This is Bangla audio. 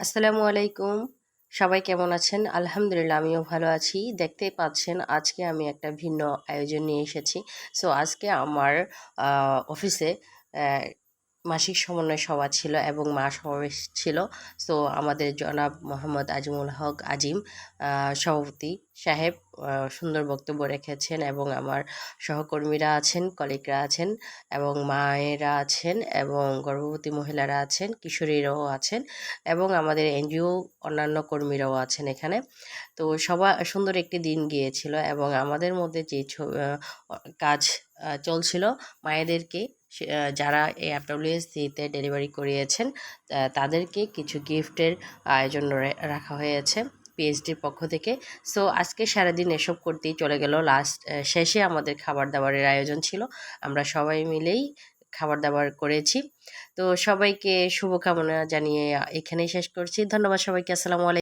আসসালামু আলাইকুম। সবাই কেমন আছেন? আলহামদুলিল্লাহ আমিও ভালো আছি। দেখতেই পাচ্ছেন আজকে আমি একটা ভিন্ন আয়োজন নিয়ে এসেছি। সো আজকে আমার অফিসে অ্যা মাসিক সমন্বয় সভা ছিল এবং সমাবেশ ছিল। সো আমাদের জনাব মোহাম্মদ আজিমুল হক আজিম সভাপতি সাহেব সুন্দর বক্তব্য রেখেছেন এবং আমার সহকর্মীরা আছেন, কলিগরা আছেন এবং মায়েরা আছেন এবং গর্ভবতী মহিলারা আছেন, কিশোরীরাও আছেন এবং আমাদের এনজিও অন্যান্য কর্মীরাও আছেন এখানে। তো সুন্দর একটি দিন গিয়েছিল এবং আমাদের মধ্যে যে কাজ চলছিল মায়েদেরকে যারা এই এফডব্লিউএসসিতে ডেলিভারি করিয়েছেন তাদেরকে কিছু গিফটের আয়োজন রাখা হয়েছে পিএইচডির পক্ষ থেকে। সো আজকে সারাদিন এসব করতেই চলে গেল। শেষে আমাদের খাবার দাবারের আয়োজন ছিল। আমরা সবাই মিলেই খাবার দাবার করেছি। তো সবাইকে শুভকামনা জানিয়ে এখানেই শেষ করছি। ধন্যবাদ সবাইকে। আসসালামু আলাইকুম।